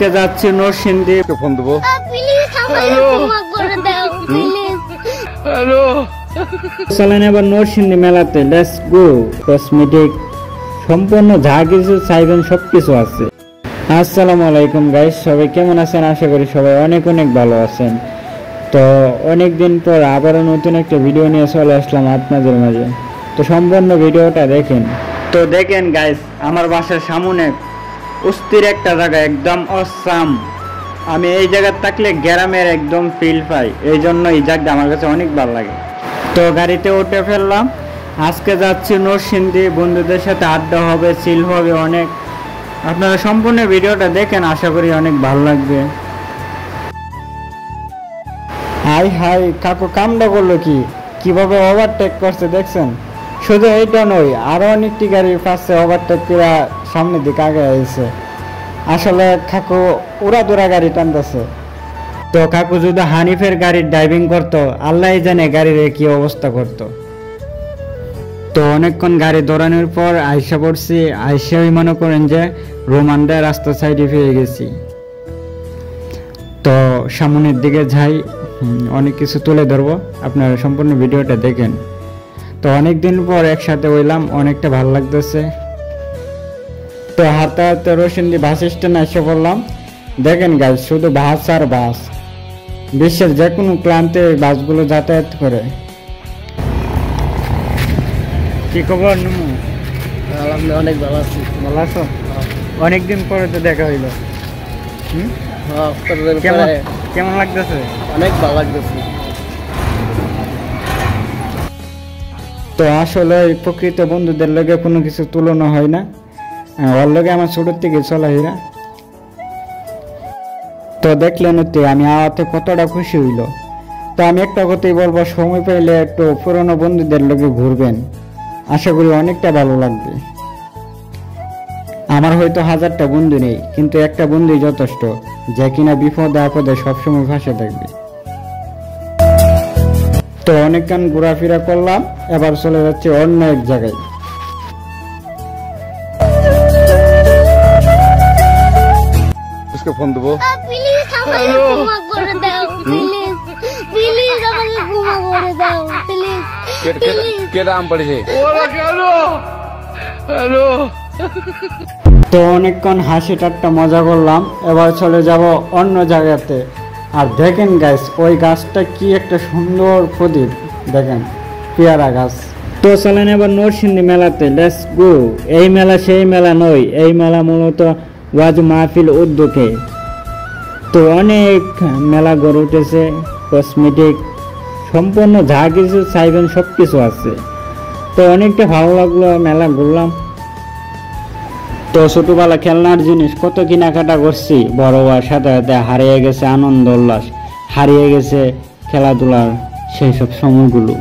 আজকে যাচ্ছি নরসিংদী। ফোন দেবো। চলেন এবার নরসিংদী মেলাতে, লেটস গো। কসমেটিক সম্পূর্ণ যা কিছু চাইবেন সবকিছু আছে। আসসালামু আলাইকুম গাইস, সবাই কেমন আছেন? আশা করি সবাই অনেক অনেক ভালো আছেন। তো অনেক দিন পর আবারও নতুন একটা ভিডিও নিয়ে চলে আসলাম আপনাদের মাঝে। তো সম্পূর্ণ ভিডিওটা দেখেন। তো দেখেন গাইস, আমার বাসার সামনে অস্থির একটা জায়গা, একদম অসাম। আমি এই জায়গায় থাকলে গ্রামের একদম ফিল পাই, এই জন্য এই জায়গাটা আমার কাছে অনেক ভালো লাগে। তো গাড়িতে উঠে ফেললাম, আজকে যাচ্ছি নরসিংদী। বন্ধুদের সাথে আড্ডা হবে, চিল হবে অনেক। আপনারা সম্পূর্ণ ভিডিওটা দেখেন, আশা করি অনেক ভালো লাগবে। হাই হাই, কাকু কামটা করলো কি, কিভাবে ওভারটেক করছে দেখছেন? শুধু এইটা নয়, আরো অনেকটি গাড়ি পাশে ওভারটেক করে সামনের দিকে আগে আইছে। আসলে কাকু উড়াদুরা গাড়ি টানতেছে। তো কাকু যদি হানিফের গাড়ির ড্রাইভিং করতো, আল্লাহ জানে গাড়ির কি অবস্থা করতো। তো অনেকক্ষণ গাড়ি দৌড়ানোর পর আইসা পড়ছি। আইসাই মনে করেন যে রোমানদের রাস্তা সাইডে পেয়ে গেছি। তো সামনের দিকে যাই, অনেক কিছু তুলে ধরবো, আপনারা সম্পূর্ণ ভিডিওটা দেখেন। তো অনেকদিন পর একসাথে হইলাম, অনেকটা ভালো লাগতেছে। তো হাতে হাতে নরসিংদী বাস স্ট্যান্ড এসে পড়লাম। দেখেন গাইস, শুধু বাস আর বাস, বিশ্বের যে কোনো প্রান্তে বাসগুলো যাতায়াত করে। কি খবর নুমু? অনেক ভালো আছি। ভালো আছো? অনেকদিন পরে তো দেখা হইলো। কেমন লাগতেছে? অনেক ভালো লাগতেছে। তো আসলে প্রকৃত বন্ধুদের লগে কোনো কিছু তুলনা হয় না, ওর লগে আমার ছোটোর থেকে চলাফেরা। তো দেখলেন তো আমি আওয়াতে কতটা খুশি হইল। তো আমি একটা কথাই বলবো, সময় পাইলে একটু পুরনো বন্ধুদের লগে ঘুরবেন, আশা করি অনেকটা ভালো লাগবে। আমার হয়তো 1000টা বন্ধু নেই, কিন্তু একটা বন্ধুই যথেষ্ট, যে কিনা বিপদে আপদে সবসময় পাশে থাকবে। তো অনেকক্ষণ ঘোরাফেরা করলাম, এবার চলে যাচ্ছে অন্য এক জায়গায়। ফোন দেবো। তো অনেকক্ষণ হাসি ঠাট্টা মজা করলাম, এবার চলে যাব অন্য জায়গাতে। আর দেখেন গাছ, ওই গাছটা কি একটা সুন্দর প্রদীপ, দেখেন পেয়ারা গাছ। তো চলেন এবার নরসিংদী মেলাতে, লেটস গো। এই মেলা সেই মেলা নয়, এই মেলা মূলত ওয়াজ মাহফিল উদ্যোগে। তো অনেক মেলা গড়ে উঠেছে, কসমেটিক সম্পূর্ণ যা কিছু চাইবেন সব কিছু আছে। তো অনেকটা ভালো লাগলো, মেলা ঘুরলাম। তো ছোটবেলা খেলনার জিনিস কত কেনাকাটা করছি, বড় হওয়ার সাথে সাথে হারিয়ে গেছে আনন্দ উল্লাস, হারিয়ে গেছে খেলাধুলার সেই সব সময়গুলো।